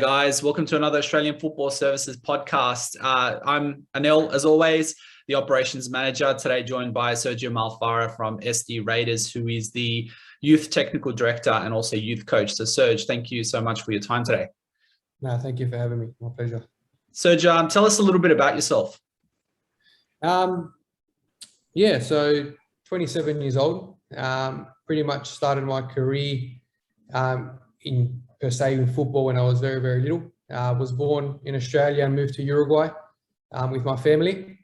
guys. Welcome to another Australian Football Services podcast. I'm Anil, as always, the Operations Manager. Today joined by SERGIO MALFARA from SD Raiders, who is the Youth Technical Director and also Youth Coach. So Serge, thank you so much for your time today. No, thank you for having me. My pleasure. Serge, tell us a little bit about yourself. Yeah, so 27 years old. Pretty much started my career in football when I was very, very little. Was born in Australia and moved to Uruguay with my family.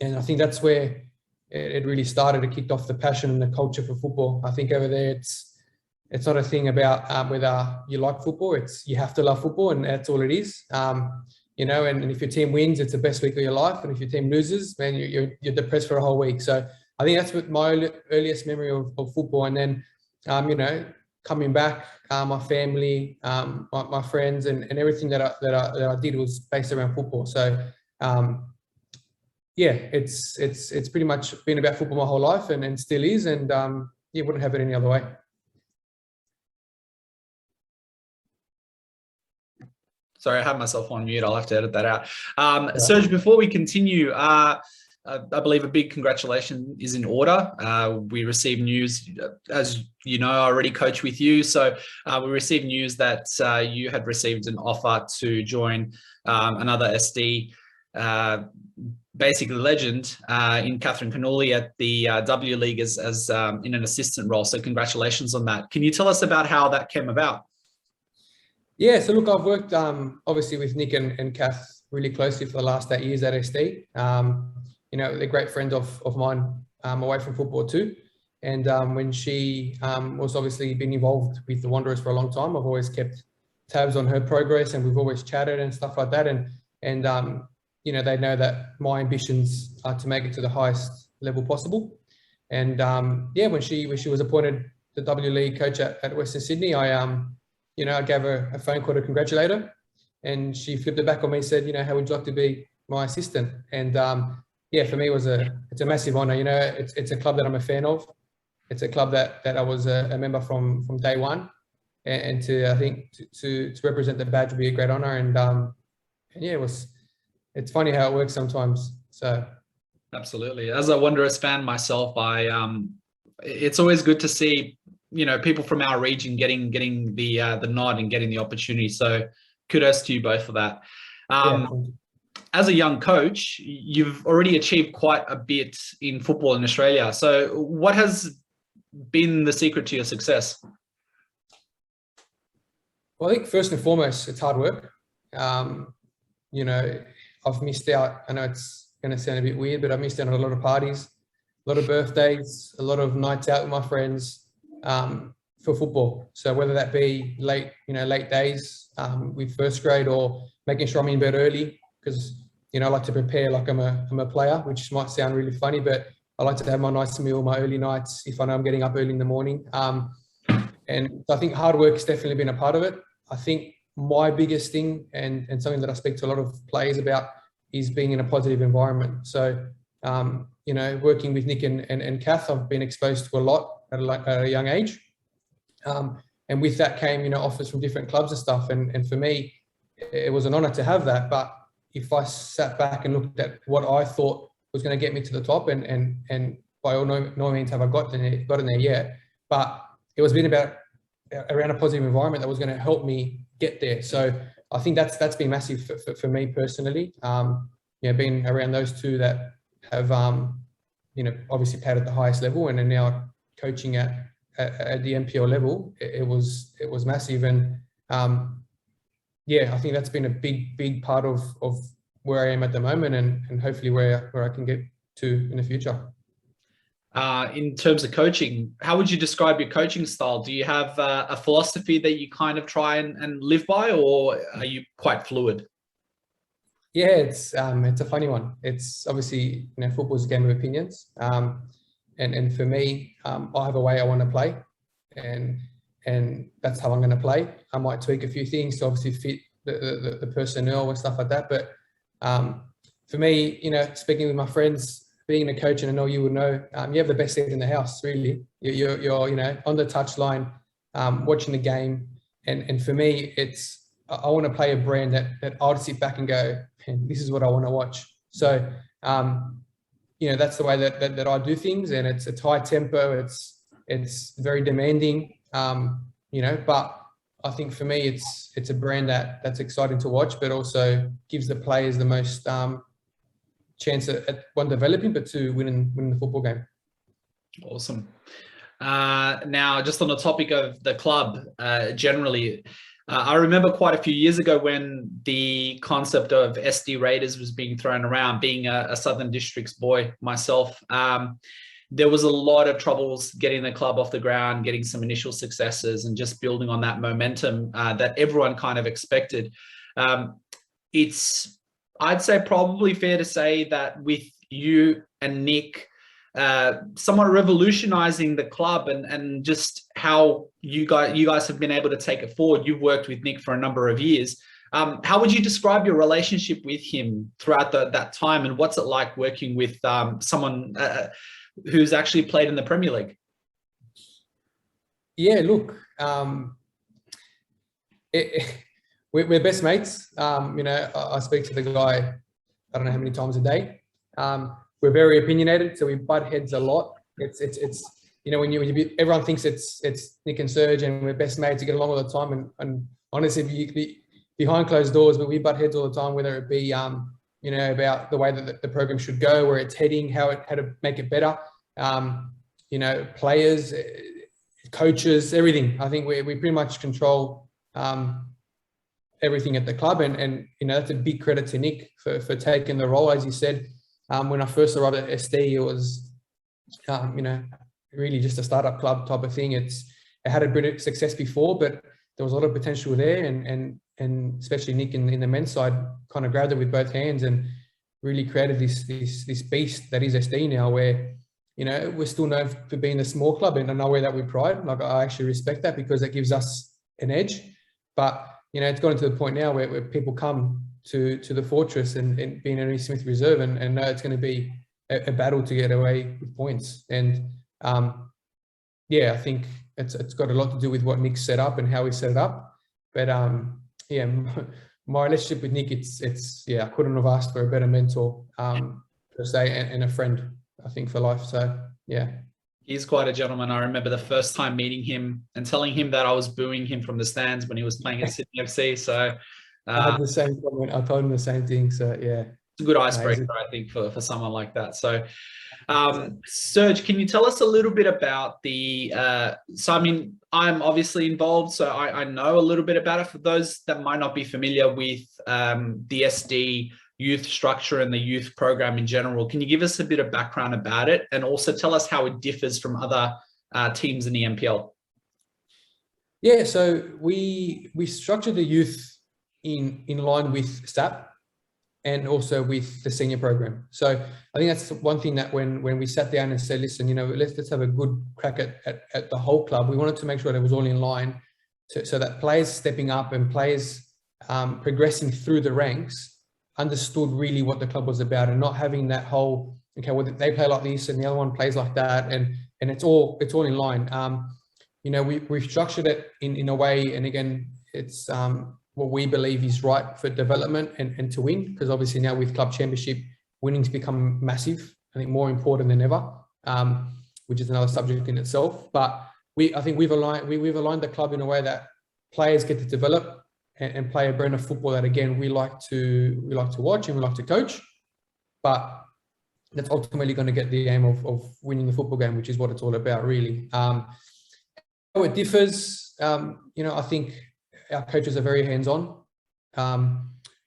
And I think that's where it really started. It kicked off the passion and the culture for football. I think over there, it's not a thing about whether you like football. It's you have to love football, and that's all it is. You know, and if your team wins, it's the best week of your life. And if your team loses, man, you're depressed for a whole week. So I think that's what my earliest memory of football. And then, you know, coming back, my family, my friends, and everything that I did was based around football. So, yeah, it's pretty much been about football my whole life, and still is. And you wouldn't have it any other way. Sorry, I have myself on mute. I'll have to edit that out. Serge, before we continue, I believe a big congratulations is in order. We received news, as you know, I already coach with you. So we received news that you had received an offer to join another SD, basically legend in Catherine Cannulli at the W League as in an assistant role. So congratulations on that. Can you tell us about how that came about? Yeah, so look, I've worked obviously with Nick and Kath really closely for the last 8 years at SD. You know, they're great friends of mine away from football too. And when she was obviously been involved with the Wanderers for a long time, I've always kept tabs on her progress, and we've always chatted and stuff like that. And you know, they know that my ambitions are to make it to the highest level possible. And yeah, when she was appointed the W League coach at Western Sydney, you know, I gave her a phone call to congratulate her, and she flipped it back on me and said, you know, how would you like to be my assistant? And yeah, for me, it's a massive honour. You know, it's a club that I'm a fan of. It's a club that I was a member from day one, and I think to represent the badge would be a great honour. And yeah, it's funny how it works sometimes. So absolutely, as a Wanderers fan myself, it's always good to see, you know, people from our region getting the nod and getting the opportunity. So kudos to you both for that. Yeah. As a young coach, you've already achieved quite a bit in football in Australia. So what has been the secret to your success? Well, I think first and foremost, it's hard work. You know, I've missed out. I know it's going to sound a bit weird, but I've missed out on a lot of parties, a lot of birthdays, a lot of nights out with my friends for football. So whether that be late days with first grade, or making sure I'm in bed early, because, you know, I like to prepare like I'm a player, which might sound really funny, but I like to have my nice meal, my early nights, if I know I'm getting up early in the morning. And I think hard work has definitely been a part of it. I think my biggest thing, and something that I speak to a lot of players about, is being in a positive environment. So, you know, working with Nick and Kath, I've been exposed to a lot at a young age. And with that came, you know, offers from different clubs and stuff. And for me, it was an honour to have that. But if I sat back and looked at what I thought was going to get me to the top, and by all no means have I gotten there yet, but it was been about around a positive environment that was going to help me get there. So I think that's been massive for me personally. You know, being around those two that have, you know, obviously played at the highest level and are now coaching at the NPL level, it was massive. And yeah, I think that's been a big part of where I am at the moment, and hopefully where I can get to in the future. In terms of coaching, how would you describe your coaching style? Do you have a philosophy that you kind of try and live by, or are you quite fluid? Yeah, it's a funny one. It's obviously, you know, football's a game of opinions. And for me, I have a way I want to play, and that's how I'm going to play. I might tweak a few things to obviously fit the personnel and stuff like that. But for me, you know, speaking with my friends, being a coach, and I know you would know, you have the best seat in the house, really. You're you know, on the touchline, watching the game. And for me, it's I want to play a brand that I'll sit back and go, man, this is what I want to watch. So, you know, that's the way that I do things, and it's high tempo. It's very demanding, you know, but I think for me, it's a brand that's exciting to watch, but also gives the players the most chance at one, developing, but two, winning the football game. Awesome. Now, just on the topic of the club, generally, I remember quite a few years ago when the concept of SD Raiders was being thrown around, being a Southern Districts boy myself. There was a lot of troubles getting the club off the ground, getting some initial successes, and just building on that momentum that everyone kind of expected. It's, I'd say, probably fair to say that with you and Nick somewhat revolutionizing the club, and just how you guys have been able to take it forward. You've worked with Nick for a number of years. How would you describe your relationship with him throughout that time, and what's it like working with someone who's actually played in the Premier League? Yeah, look, we're best mates. You know, I speak to the guy, I don't know how many times a day. We're very opinionated, so we butt heads a lot. It's you know, everyone thinks it's Nick and Serge and we're best mates, to get along all the time, and honestly, behind closed doors, but we butt heads all the time, whether it be you know, about the way that the program should go, where it's heading, how to make it better. You know, players, coaches, everything. I think we pretty much control everything at the club, and you know, that's a big credit to Nick for taking the role. As you said, when I first arrived at SD, it was you know, really just a startup club type of thing. It had a bit of success before, but there was a lot of potential there, and especially Nick in the men's side kind of grabbed it with both hands and really created this beast that is SD now, where, you know, we're still known for being a small club, and I know where that we pride. Like, I actually respect that, because it gives us an edge. But, you know, it's gotten to the point now where people come to the Fortress and being an East Smith reserve and know it's going to be a battle to get away with points. And yeah, I think it's got a lot to do with what Nick set up and how he set it up. But yeah, my relationship with Nick, it's yeah, I couldn't have asked for a better mentor per se, and a friend, I think, for life. So yeah. He's quite a gentleman. I remember the first time meeting him and telling him that I was booing him from the stands when he was playing at Sydney FC. So I had the same comment. I told him the same thing. So yeah, it's a good icebreaker, I think, for someone like that. So Serge, can you tell us a little bit about the so I mean, I'm obviously involved, so I know a little bit about it. For those that might not be familiar with the SD youth structure and the youth program in general, can you give us a bit of background about it, and also tell us how it differs from other teams in the NPL? Yeah, so we structured the youth in line with STAP and also with the senior program. So I think that's one thing that when we sat down and said, listen, you know, let's have a good crack at the whole club, we wanted to make sure that it was all in line, so that players stepping up and players progressing through the ranks understood really what the club was about, and not having that whole, okay, well, they play like this and the other one plays like that, and it's all in line. You know, we've structured it in a way, and again, it's what we believe is right for development and to win, because obviously now with club championship, winning's become massive, I think more important than ever, which is another subject in itself. But I think we've aligned the club in a way that players get to develop and play a brand of football that, again, we like to watch and we like to coach, but that's ultimately going to get the aim of winning the football game, which is what it's all about, really. How it differs, you know, I think our coaches are very hands-on.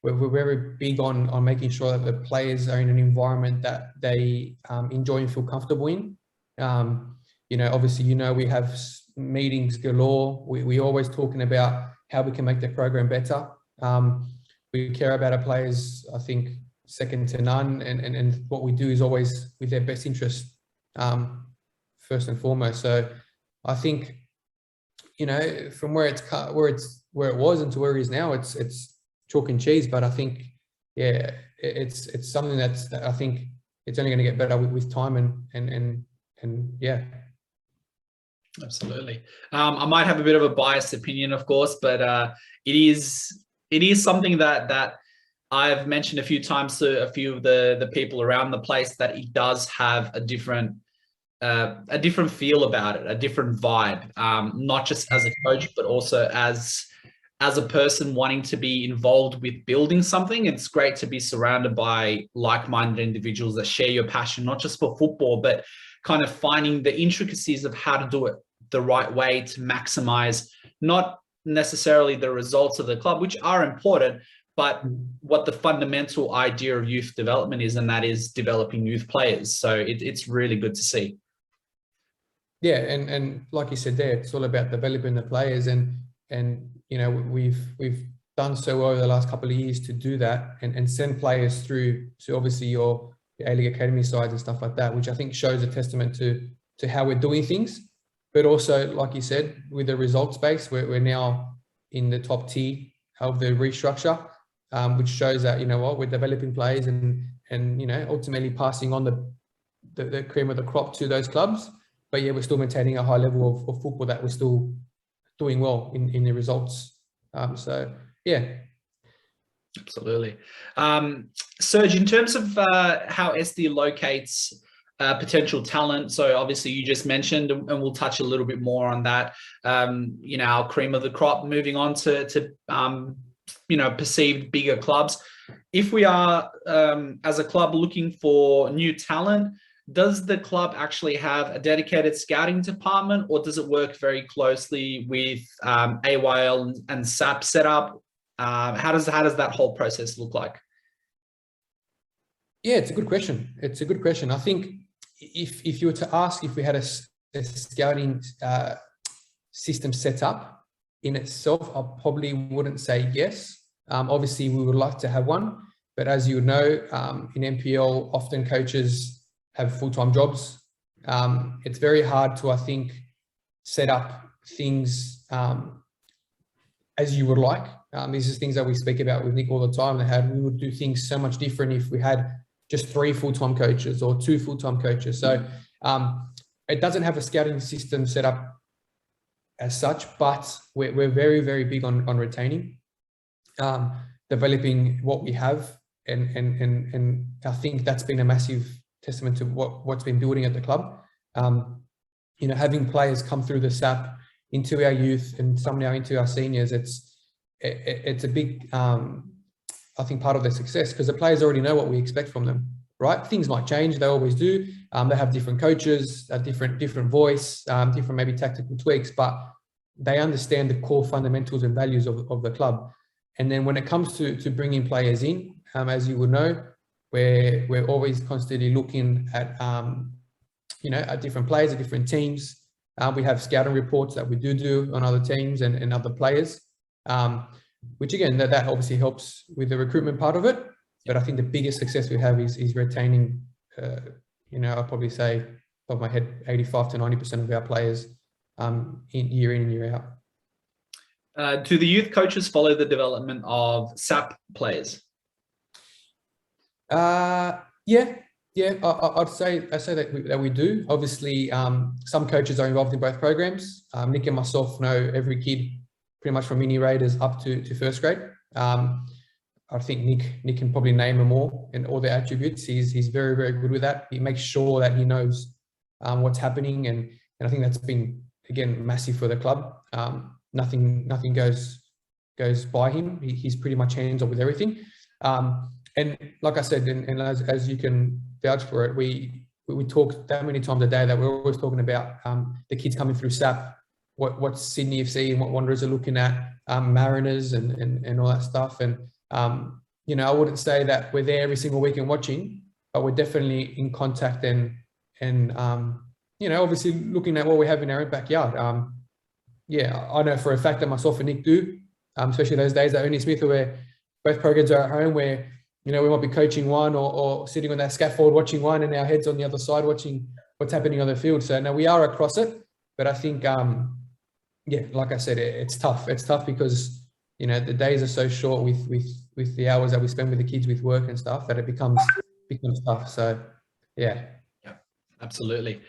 We're very big on making sure that the players are in an environment that they enjoy and feel comfortable in. You know, obviously, you know, we have meetings galore. We're always talking about how we can make the program better. We care about our players, I think, second to none, and what we do is always with their best interest first and foremost. So I think, you know, from where it was and to where it is now, it's chalk and cheese. But I think, yeah, it's something that I think it's only going to get better with time, and yeah. Absolutely. I might have a bit of a biased opinion, of course, but it is it is something that I've mentioned a few times to a few of the people around the place, that it does have a different feel about it, a different vibe, not just as a coach, but also as a person wanting to be involved with building something. It's great to be surrounded by like-minded individuals that share your passion, not just for football, but kind of finding the intricacies of how to do it the right way to maximize not necessarily the results of the club, which are important, but what the fundamental idea of youth development is, and that is developing youth players. So it's really good to see. Yeah, and like you said there, it's all about developing the players, and you know, we've done so well over the last couple of years to do that, and send players through to obviously your A-League academy sides and stuff like that, which I think shows a testament to how we're doing things. But also, like you said, with the results base, we're now in the top tier of the restructure, which shows that, you know what, we're developing players and you know, ultimately passing on the cream of the crop to those clubs. But yeah, we're still maintaining a high level of football that we're still doing well in the results. So yeah. Absolutely. Serge, in terms of how SD locates potential talent, so obviously you just mentioned, and we'll touch a little bit more on that, you know, our cream of the crop, moving on to you know, perceived bigger clubs. If we are, as a club, looking for new talent, does the club actually have a dedicated scouting department, or does it work very closely with AYL and SAP setup? How does that whole process look like? Yeah, it's a good question. It's a good question. I think if you were to ask if we had a scouting system set up in itself, I probably wouldn't say yes. Obviously, we would like to have one, but as you know, in NPL, often coaches have full-time jobs. It's very hard to, I think, set up things as you would like. These are things that we speak about with Nick all the time, that we would do things so much different if we had just 3 full-time coaches or 2 full-time coaches. So it doesn't have a scouting system set up as such, but we're very, very big on retaining, developing what we have. And I think that's been a massive testament to what's been building at the club. You know, having players come through the SAP into our youth and some now into our seniors, it's a big, I think, part of their success, because the players already know what we expect from them, right? Things might change, they always do. They have different coaches, a different voice, different maybe tactical tweaks, but they understand the core fundamentals and values of the club. And then when it comes to bringing players in, as you would know, we're always constantly looking at, you know, at different players, at different teams. We have scouting reports that we do on other teams and other players, which again, that obviously helps with the recruitment part of it. But I think the biggest success we have is retaining, you know, I'll probably say, off my head, 85 to 90% of our players in and year out. Do the youth coaches follow the development of SAP players? Yeah, I'd say that we do. Obviously, some coaches are involved in both programs. Nick and myself know every kid pretty much from mini Raiders up to first grade. I think Nick can probably name them all and all their attributes. He's very, very good with that. He makes sure that he knows what's happening, and I think that's been, again, massive for the club. Nothing goes by him. He's pretty much hands on with everything. And like I said, and as you can vouch for it, we talk that many times a day that we're always talking about the kids coming through SAP, what Sydney FC and what Wanderers are looking at, Mariners and all that stuff. And you know, I wouldn't say that we're there every single week and watching, but we're definitely in contact and you know, obviously looking at what we have in our own backyard. Yeah, I know for a fact that myself and Nick do, especially those days at Ernie Smith where both programs are at home, where, you know, we might be coaching one or sitting on that scaffold watching one and our heads on the other side watching what's happening on the field. So now we are across it, but I think, yeah, like I said, it's tough. It's tough because, you know, the days are so short with the hours that we spend with the kids with work and stuff, that it becomes tough. So yeah. Absolutely.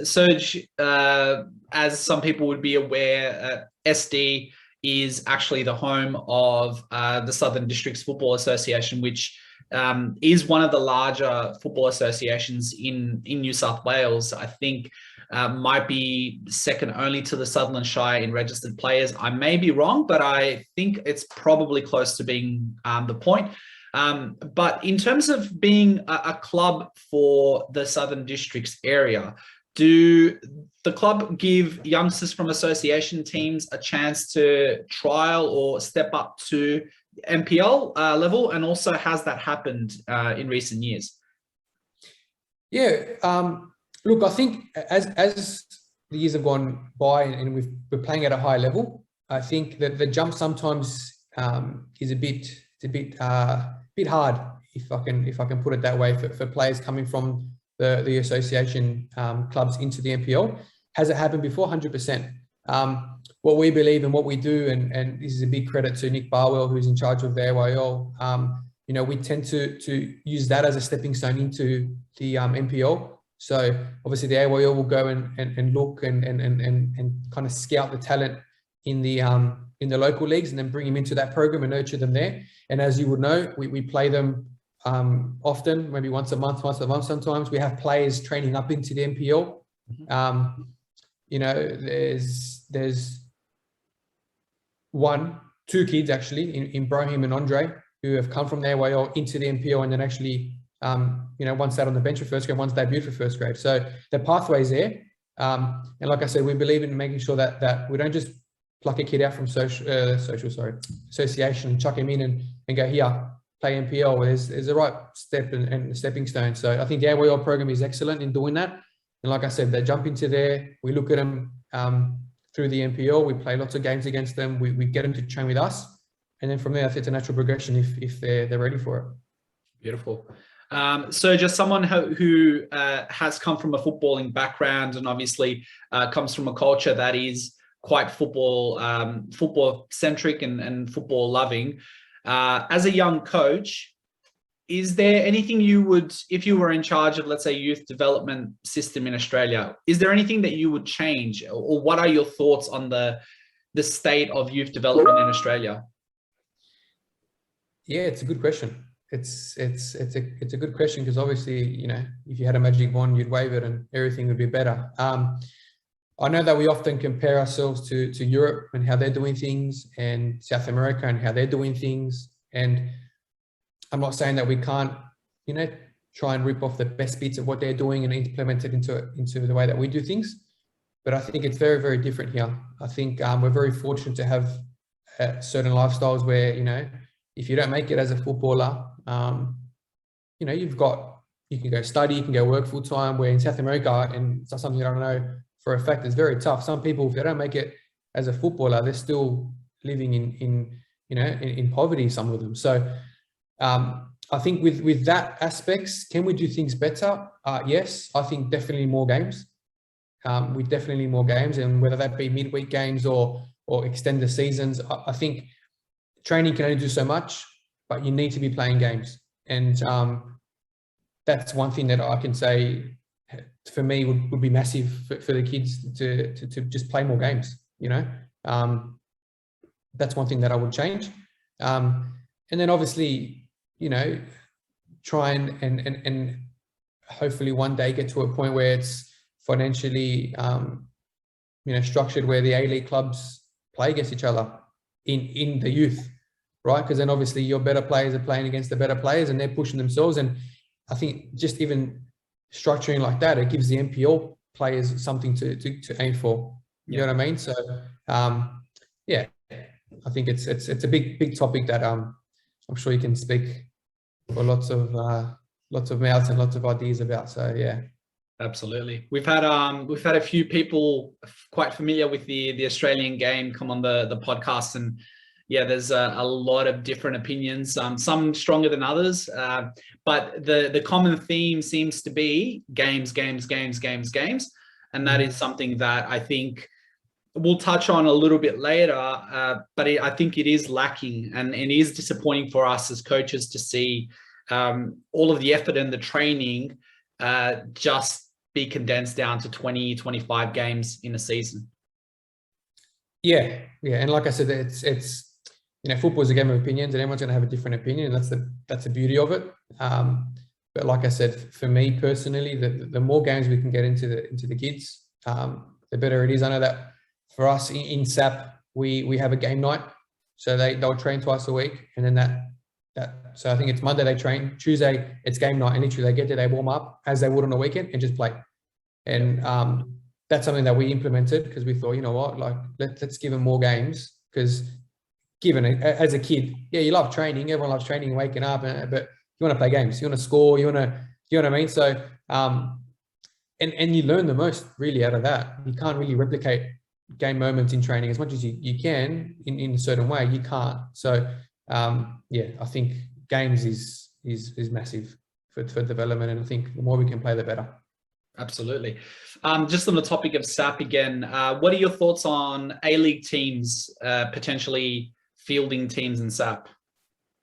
Serge, as some people would be aware, SD is actually the home of the Southern Districts Football Association, which is one of the larger football associations in New South Wales. I think might be second only to the Sutherland Shire in registered players. I may be wrong, but I think it's probably close to being the point. But in terms of being a club for the Southern Districts area, do the club give youngsters from association teams a chance to trial or step up to NPL level? And also, has that happened in recent years? Yeah, look, I think as the years have gone by and we're playing at a high level, I think that the jump sometimes is a bit hard, if I can put it that way, for players coming from the association clubs into the NPL. Has it happened before? 100%. What we believe and what we do, and this is a big credit to Nick Barwell, who's in charge of the AYL, you know, we tend to use that as a stepping stone into the NPL. So obviously the AYL will go and look and kind of scout the talent in the local leagues and then bring them into that program and nurture them there. And as you would know, we play them often, maybe once a month sometimes. We have players training up into the NPL. You know, there's two kids actually in Brahim and Andre who have come from the AYL into the NPL and then actually, you know, one sat on the bench for first grade, one's debuted for first grade. So the pathway's there. And like I said, we believe in making sure that we don't just pluck a kid out from association and chuck him in and go, here, play NPL. There's a right step and a stepping stone. So I think the AYL program is excellent in doing that. And like I said, they jump into there. We look at them through the NPL. We play lots of games against them. We get them to train with us. And then from there, I think it's a natural progression if they're ready for it. Beautiful. So just someone who has come from a footballing background and obviously comes from a culture that is quite football centric and football loving. As a young coach, is there anything you would, if you were in charge of, let's say, youth development system in Australia, is there anything that you would change, or what are your thoughts on the state of youth development in Australia? Yeah, it's a good question. It's a good question because obviously, you know, if you had a magic wand, you'd wave it and everything would be better. I know that we often compare ourselves to Europe and how they're doing things, and South America and how they're doing things. And I'm not saying that we can't, you know, try and rip off the best bits of what they're doing and implement it into the way that we do things. But I think it's very, very different here. I think we're very fortunate to have certain lifestyles where, you know, if you don't make it as a footballer, you know, you can go study, you can go work full time, where in South America, and it's not something I don't know for a fact, it's very tough. Some people, if they don't make it as a footballer, they're still living in poverty, some of them. So I think with that aspects, can we do things better? Yes, I think definitely more games. We definitely need more games, and whether that be midweek games or extend the seasons, I think training can only do so much, but you need to be playing games. And that's one thing that I can say for me would be massive for the kids to just play more games, you know. That's one thing that I would change. And then obviously, you know, try and hopefully one day get to a point where it's financially, you know, structured where the A-League clubs play against each other in the youth, right? Because then obviously your better players are playing against the better players and they're pushing themselves. And I think just even structuring like that, it gives the NPL players something to aim for. You know what I mean? So yeah, I think it's a big topic that I'm sure you can speak for lots of mouths and lots of ideas about. So yeah. Absolutely. We've had a few people quite familiar with the Australian game come on the podcast, and yeah, there's a lot of different opinions, some stronger than others, but the common theme seems to be games, and that is something that I think we'll touch on a little bit later, but I think it is lacking, and it is disappointing for us as coaches to see all of the effort and the training just be condensed down to 20, 25 games in a season. Yeah, yeah, and like I said, it's football is a game of opinions, and everyone's going to have a different opinion, and that's the beauty of it. But like I said, for me personally, the more games we can get into the kids, the better it is. I know that for us in SAP, we have a game night, so they'll train twice a week, and then so I think it's Monday they train, Tuesday it's game night, and literally they get there, they warm up as they would on a weekend and just play. And that's something that we implemented because we thought, you know what, like let's give them more games, because given as a kid, yeah, you love training, everyone loves training and waking up, but you want to play games, you want to score, you know what I mean? So and you learn the most really out of that. You can't really replicate game moments in training as much as you can in a certain way. You can't. So yeah, I think games is massive for development, and I think the more we can play, the better. Absolutely. Just on the topic of SAP again, what are your thoughts on A-League teams potentially fielding teams in SAP?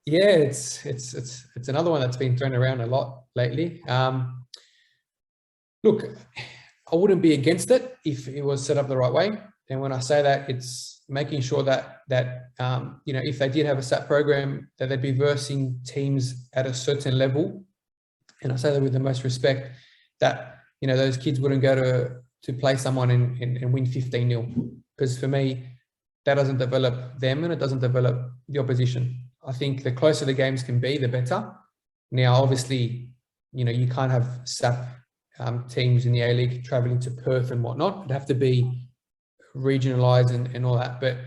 Yeah, it's another one that's been thrown around a lot lately. Look, I wouldn't be against it if it was set up the right way. And when I say that, it's making sure that if they did have a SAP program, that they'd be versing teams at a certain level. And I say that with the most respect, that those kids wouldn't go to play someone and win 15-0, because for me, that doesn't develop them and it doesn't develop the opposition. I think the closer the games can be, the better. Now, obviously, you can't have SAP teams in the A-League traveling to Perth and whatnot. It'd have to be regionalised and all that. But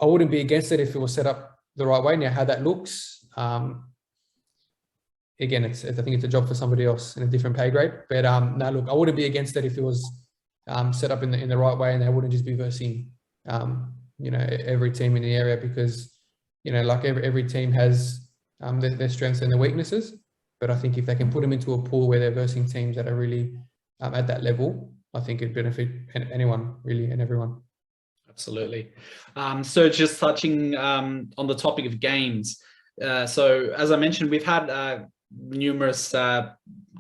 I wouldn't be against it if it was set up the right way. Now, how that looks, again, I think it's a job for somebody else in a different pay grade. But no, look, I wouldn't be against it if it was set up in the right way, and they wouldn't just be versing every team in the area, because like every team has their strengths and their weaknesses. But I think if they can put them into a pool where they're versing teams that are really at that level, I think it'd benefit anyone really and everyone. Absolutely. So just touching on the topic of games. So as I mentioned, we've had numerous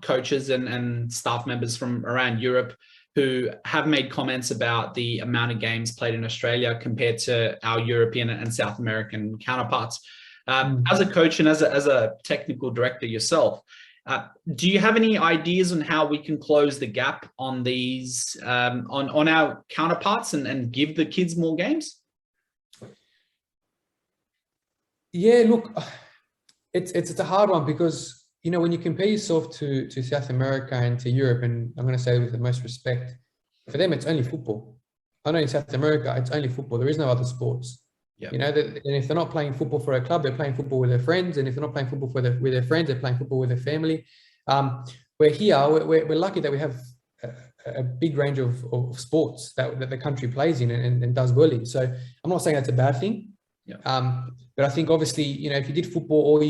coaches and staff members from around Europe who have made comments about the amount of games played in Australia compared to our European and South American counterparts. As a coach and as a technical director yourself, do you have any ideas on how we can close the gap on these on our counterparts and give the kids more games? Yeah, look, it's a hard one, because when you compare yourself to South America and to Europe, and I'm going to say with the most respect, for them it's only football. I know in South America it's only football. There is no other sports. Yep. And if they're not playing football for a club, they're playing football with their friends. And if they're not playing football with their friends, they're playing football with their family. We're here, we're lucky that we have a big range of sports that the country plays in and does well in. So I'm not saying that's a bad thing. Yeah. But I think obviously, if you did football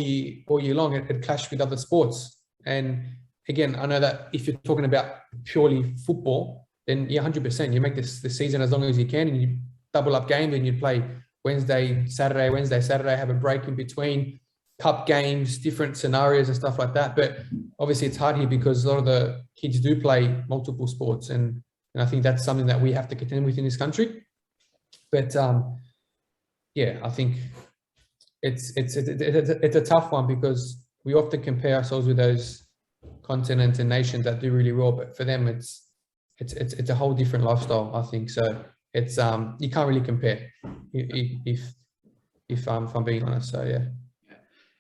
all year long, it'd clash with other sports. And again, I know that if you're talking about purely football, then 100%, you make the season as long as you can, and you double up games, and you play Wednesday, Saturday, have a break in between, cup games, different scenarios and stuff like that. But obviously it's hard here because a lot of the kids do play multiple sports. And I think that's something that we have to contend with in this country. But yeah, I think it's a tough one, because we often compare ourselves with those continents and nations that do really well, but for them it's a whole different lifestyle, I think. So it's you can't really compare if I'm being honest. So yeah.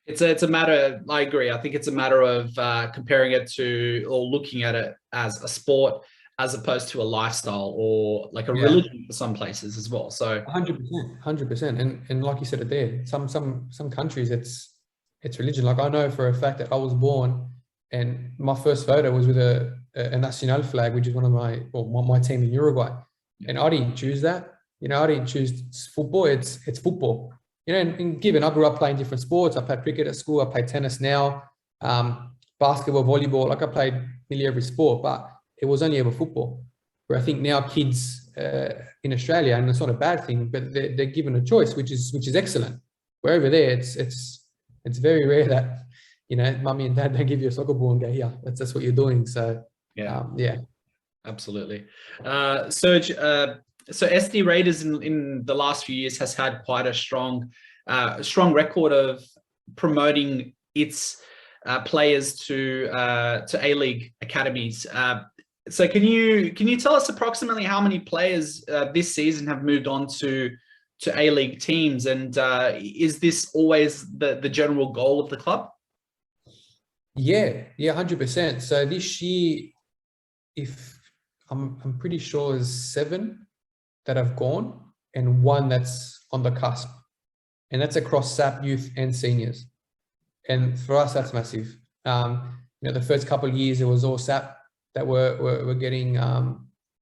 It's a matter, I agree. I think it's a matter of comparing it to, or looking at it as a sport as opposed to a lifestyle or like a religion for some places as well. So 100%. And like you said it there, some countries it's religion. Like I know for a fact that I was born and my first photo was with a national flag, which is one of my team in Uruguay. And I didn't choose that. I didn't choose football. It's football. And given I grew up playing different sports, I played cricket at school, I play tennis now, basketball, volleyball, like I played nearly every sport, but it was only ever football. Where I think now kids in Australia, and it's not a bad thing, but they're given a choice, which is excellent. Where over there, it's very rare that mummy and dad don't give you a soccer ball and go, yeah, that's what you're doing. So yeah, absolutely. Serge, So SD Raiders in the last few years has had quite a strong record of promoting its players to A-League academies. So can you tell us approximately how many players this season have moved on to A-League teams, and is this always the general goal of the club? Yeah, 100%. So this year, if I'm pretty sure there's 7 that have gone and 1 that's on the cusp, and that's across SAP, youth, and seniors. And for us, that's massive. The first couple of years, it was all SAP that were getting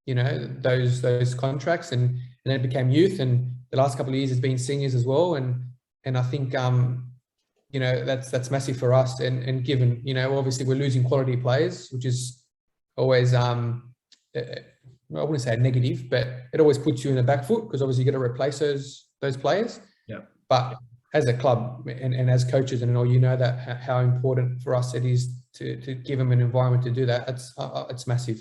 those contracts, and then it became youth, and the last couple of years has been seniors as well. And I think that's massive for us. And given obviously we're losing quality players, which is always I wouldn't say a negative, but it always puts you in the back foot, because obviously you got to replace those players. Yeah. But as a club and as coaches and all, that how important for us it is to give them an environment to do that. It's massive.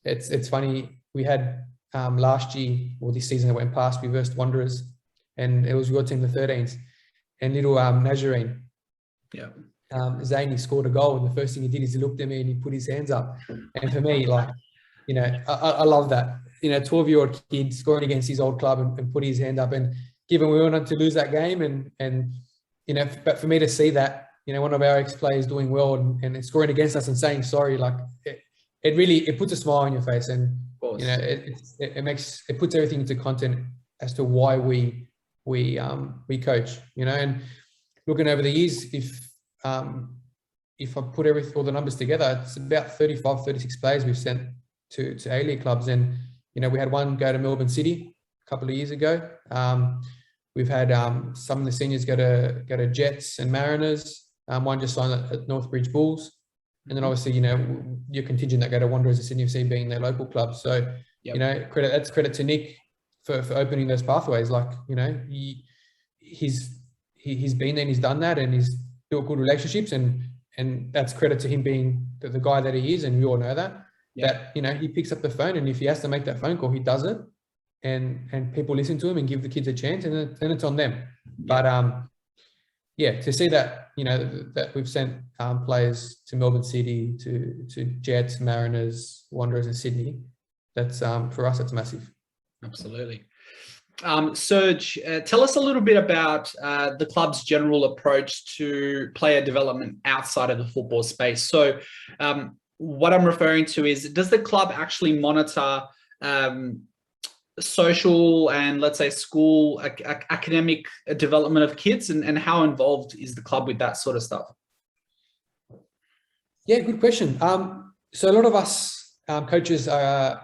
It's funny. We had last year, or this season that went past, we versed Wanderers, and it was your team, the 13s, and little Nazarene. Yeah. Zane, he scored a goal, and the first thing he did is he looked at me and he put his hands up. And for me, I love that. 12-year-old kid scoring against his old club and put his hand up. And given we went on to lose that game, and but for me to see that, one of our ex-players doing well and scoring against us and saying sorry, it really puts a smile on your face, and it puts everything into content as to why we coach. And looking over the years, if I put all the numbers together, it's about 35, 36 players we've sent to A-League clubs. And we had one go to Melbourne City a couple of years ago. We've had some of the seniors go to Jets and Mariners. One just signed at Northbridge Bulls, and then obviously your contingent that go to Wanderers and Sydney FC being their local club. So that's credit to Nick for opening those pathways. He's been there and he's done that, and he's built good relationships, and that's credit to him being the guy that he is, and we all know that. That he picks up the phone, and if he has to make that phone call, he does it, and people listen to him and give the kids a chance, and then it's on them. But to see that that we've sent players to Melbourne City, to Jets, Mariners, Wanderers, and Sydney, that's for us, that's massive. Absolutely. Serge, tell us a little bit about the club's general approach to player development outside of the football space. So what I'm referring to is, does the club actually monitor social and, let's say, school academic development of kids, and how involved is the club with that sort of stuff? Yeah, good question. So a lot of us coaches are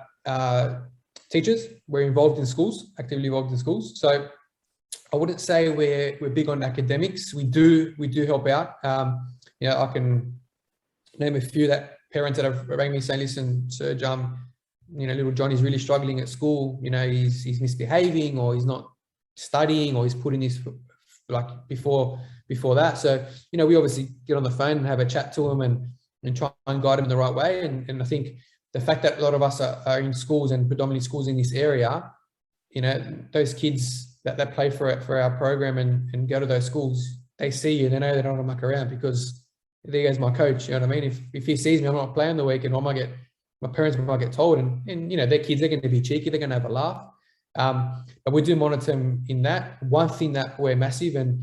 teachers. We're involved in schools, actively involved in schools. So I wouldn't say we're big on academics. We do help out. I can name a few parents that have rang me saying, listen, Serge, little Johnny's really struggling at school. He's misbehaving, or he's not studying, or he's putting this before that. So, we obviously get on the phone and have a chat to him and try and guide him in the right way. And I think the fact that a lot of us are in schools, and predominantly schools in this area, those kids that play for our program and go to those schools, they see you, they know they don't want to muck around, because there goes my coach. You know what I mean? If he sees me, I'm not playing the weekend, my parents might get told, and their kids, they're going to be cheeky, they're going to have a laugh. But we do monitor them in that. One thing that we're massive, and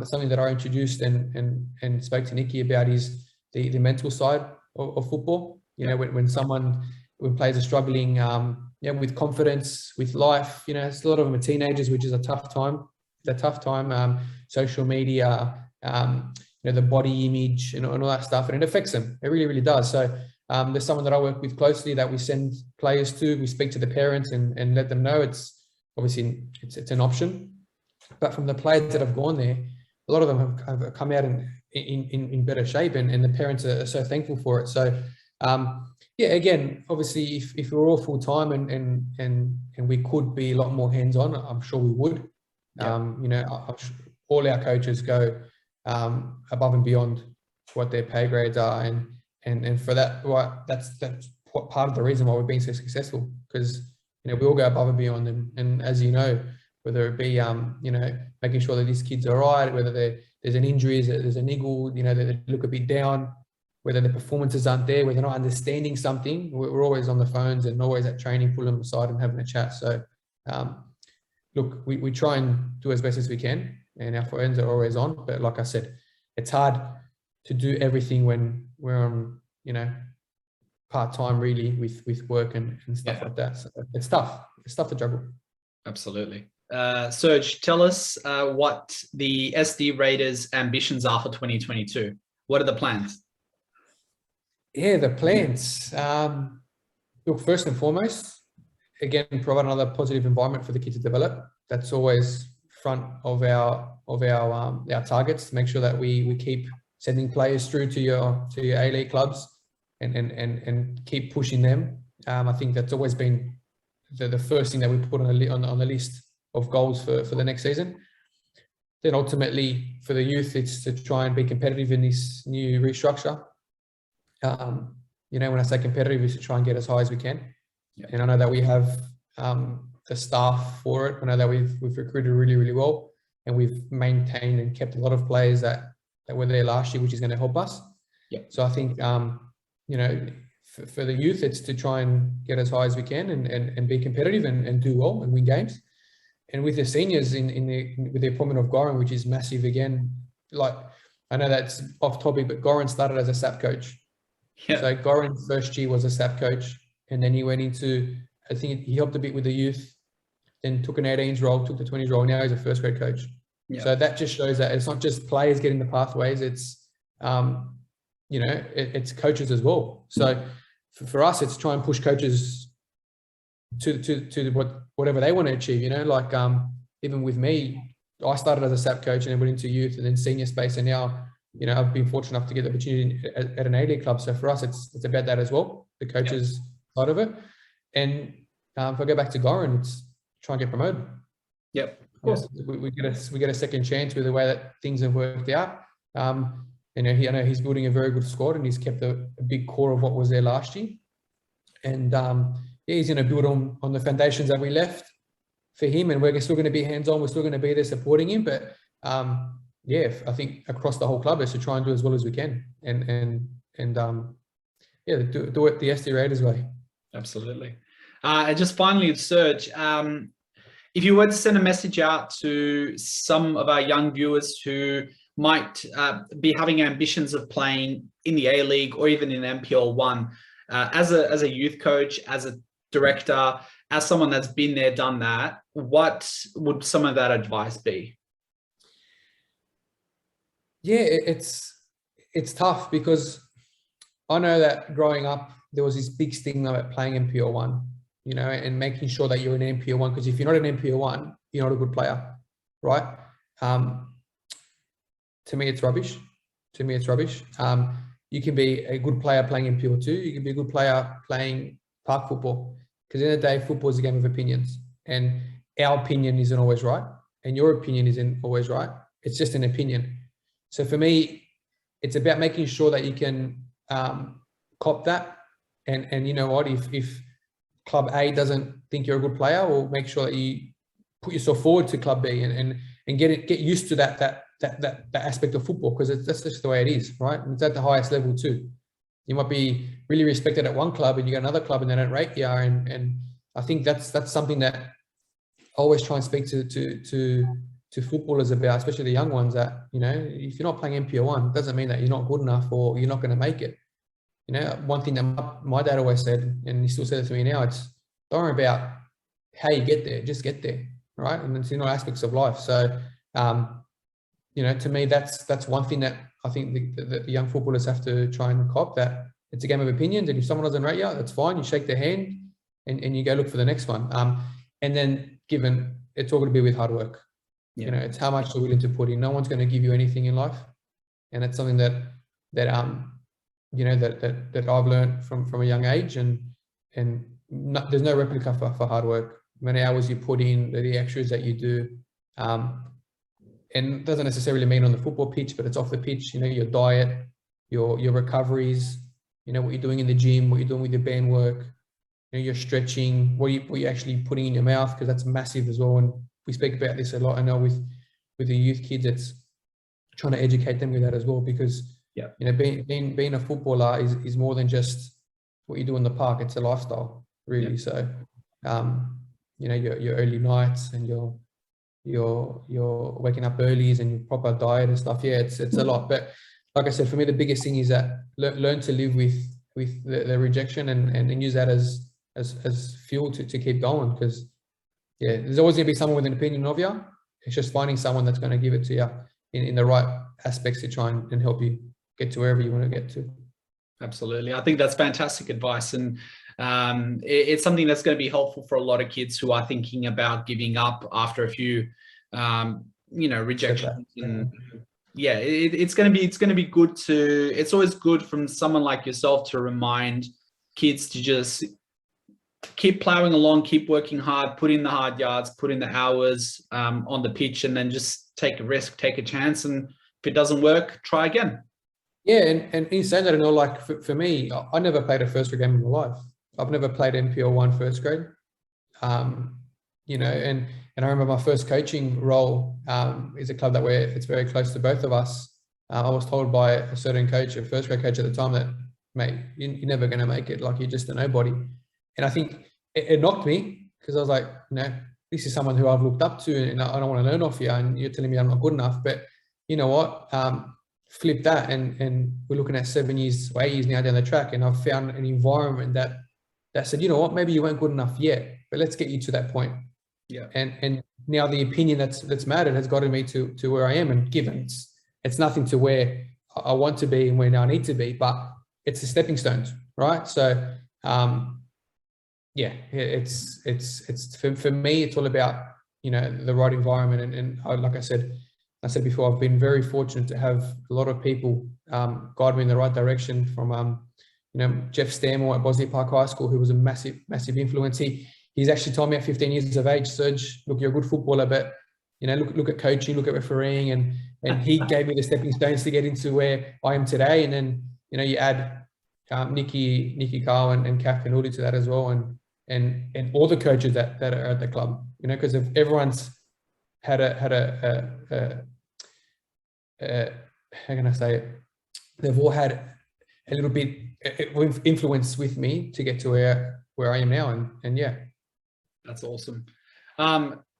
something that I introduced and spoke to Nikki about, is the mental side of football. When players are struggling, with confidence, with life, it's a lot of them are teenagers, which is a tough time. Social media, the body image and all that stuff, and it affects them. It really, really does. So there's someone that I work with closely that we send players to. We speak to the parents and let them know it's obviously it's an option. But from the players that have gone there, a lot of them have come out in better shape, and the parents are so thankful for it. So again, obviously, if we were all full time and we could be a lot more hands on, I'm sure we would. All our coaches go above and beyond what their pay grades are, and for that, that's part of the reason why we've been so successful, because we all go above and beyond. And as you know, whether it be, making sure that these kids are right, whether there's an injury, there's a niggle, they look a bit down, whether the performances aren't there, whether they're not understanding something, we're always on the phones and always at training, pulling them aside and having a chat. So, look, we try and do as best as we can, and our phones are always on. But like I said, it's hard to do everything when we're on, part-time really with work and stuff like that. So it's tough. It's tough to juggle. Absolutely. Serge, tell us what the SD Raiders' ambitions are for 2022. What are the plans? Yeah, the plans. Look, first and foremost, again, provide another positive environment for the kids to develop. That's always front of our targets. To make sure that we keep sending players through to your A-League clubs and keep pushing them. I think that's always been the first thing that we put on the list of goals for the next season. Then ultimately for the youth, it's to try and be competitive in this new restructure. When I say competitive, is to try and get as high as we can. Yeah. And I know that we have the staff for it. I know that we've recruited really, really well, and we've maintained and kept a lot of players that were there last year, which is going to help us. Yeah. So I think, for the youth, it's to try and get as high as we can and be competitive and do well and win games. And with the seniors with the appointment of Goran, which is massive again, like I know that's off topic, but Goran started as a SAP coach. Yeah. So Goran's first year was a SAP coach, and then he went into, I think he helped a bit with the youth, then took an 18s role, took the 20s role. Now he's a first grade coach. Yeah. So that just shows that it's not just players getting the pathways, it's, it's coaches as well. So for us, it's try and push coaches to whatever they want to achieve, even with me, I started as a SAP coach and then went into youth and then senior space. And now, I've been fortunate enough to get the opportunity at an A-League club. So for us, it's about that as well, the coaches side of it. And if I go back to Goran, it's try and get promoted. Yep, of course. We get a second chance with the way that things have worked out. I know he's building a very good squad, and he's kept a big core of what was there last year. And he's going to build on the foundations that we left for him, and we're still going to be hands-on. We're still going to be there supporting him. But I think across the whole club is to try and do as well as we can, and do it the SD Raiders way. Absolutely. And just finally, Serge, if you were to send a message out to some of our young viewers who might be having ambitions of playing in the A-League or even in NPL 1, as a youth coach, as a director, as someone that's been there, done that, what would some of that advice be? Yeah, it's tough, because I know that growing up, there was this big stigma about playing NPL 1, and making sure that you're an NPL 1, because if you're not an NPL 1, you're not a good player, right? To me, it's rubbish. You can be a good player playing NPL 2. You can be a good player playing park football, because at the end of the day, football is a game of opinions, and our opinion isn't always right, and your opinion isn't always right. It's just an opinion. So for me, it's about making sure that you can cop that, and you know what, if Club A doesn't think you're a good player, or make sure that you put yourself forward to Club B and get used to that aspect of football, because that's just the way it is, right? And it's at the highest level too. You might be really respected at one club, and you got another club and they don't rate you, and I think that's something that I always try and speak to footballers about, especially the young ones, that if you're not playing NPL 1, it doesn't mean that you're not good enough or you're not going to make it. One thing that my dad always said, and he still says it to me now, it's don't worry about how you get there, just get there, right? And it's in all aspects of life. So to me, that's one thing that I think the young footballers have to try and cop, that it's a game of opinions, and if someone doesn't rate you, that's fine. You shake their hand and you go look for the next one. And then given it's all going to be with hard work. Yeah. It's how much you're willing to put in. No one's going to give you anything in life, and it's something that I've learned from a young age, and there's no replica for hard work. Many hours you put in, the extras that you do, and it doesn't necessarily mean on the football pitch, but it's off the pitch. Your diet, your recoveries, what you're doing in the gym, what you're doing with your band work, you're stretching, what you're actually putting in your mouth, because that's massive as well. And we speak about this a lot. I know with the youth kids, it's trying to educate them with that as well, because being a footballer is more than just what you do in the park. It's a lifestyle, really. So your early nights and your waking up early and your proper diet and stuff. It's a lot. But like I said, for me, the biggest thing is that learn to live with the rejection and use that as fuel to keep going, because there's always going to be someone with an opinion of you. It's just finding someone that's going to give it to you in the right aspects to try and help you get to wherever you want to get to. Absolutely. I think that's fantastic advice. And it's something that's going to be helpful for a lot of kids who are thinking about giving up after a few, rejections. And it's going to be good it's always good from someone like yourself to remind kids to just keep plowing along, keep working hard, put in the hard yards, put in the hours on the pitch, and then just take a risk, take a chance. And if it doesn't work, try again. Yeah, and in saying that, like for me, I never played a first grade game in my life. I've never played NPL1 first grade. And I remember my first coaching role is a club it's very close to both of us. I was told by a certain coach, a first grade coach at the time, that, mate, you're never going to make it. Like, you're just a nobody. And I think it knocked me, because I was like, this is someone who I've looked up to, and I don't want to learn off you, and you're telling me I'm not good enough. But you know what? Flip that, and we're looking at 7 years, 8 years now down the track, and I've found an environment that said, you know what, maybe you weren't good enough yet, but let's get you to that point. Yeah. And now the opinion that's mattered has gotten me to where I am, and given it's nothing to where I want to be and where now I need to be, but it's the stepping stones, right? So it's for me, it's all about the right environment, and like I said before, I've been very fortunate to have a lot of people guide me in the right direction, from Jeff Stanmore at Bosley Park High School, who was a massive influence. He's actually told me at 15 years of age, Serge, look, you're a good footballer, but look at coaching, look at refereeing, and he gave me the stepping stones to get into where I am today. And then you add Nikki Carl and Kath and Udi to that as well, and all the coaches that are at the club, because if everyone's had a how can I say it? They've all had a little bit of influence with me to get to where I am now, and yeah. That's awesome.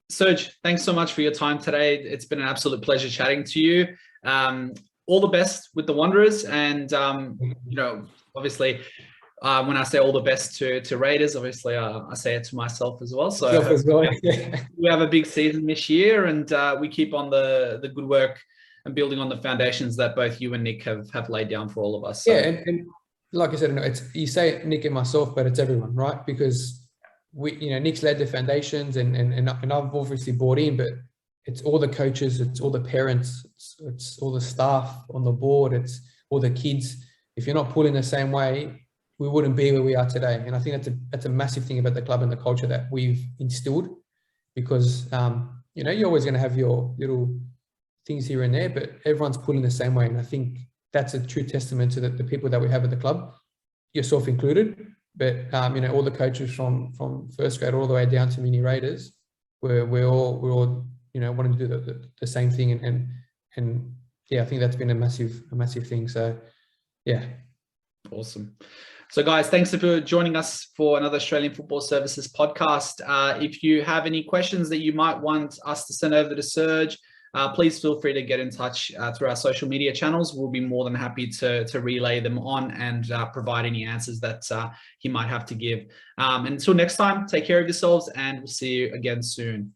Serge, thanks so much for your time today. It's been an absolute pleasure chatting to you. All the best with the Wanderers, and obviously, when I say all the best to Raiders, obviously I say it to myself as well. So we have a big season this year, and we keep on the good work and building on the foundations that both you and Nick have laid down for all of us. So. Yeah, and like I said, you say Nick and myself, but it's everyone, right? Because Nick's led the foundations, and I've obviously bought in, but it's all the coaches, it's all the parents, it's all the staff on the board, it's all the kids. If you're not pulling the same way, we wouldn't be where we are today. And I think that's a massive thing about the club and the culture that we've instilled, because you're always going to have your little things here and there, but everyone's pulling the same way. And I think that's a true testament to the people that we have at the club, yourself included. But all the coaches from first grade all the way down to mini Raiders, we're all wanting to do the same thing, and yeah, I think that's been a massive thing. So yeah, awesome. So guys, thanks for joining us for another Australian Football Services podcast. If you have any questions that you might want us to send over to Serge, please feel free to get in touch through our social media channels. We'll be more than happy to relay them on and provide any answers that he might have to give. And until next time, take care of yourselves, and we'll see you again soon.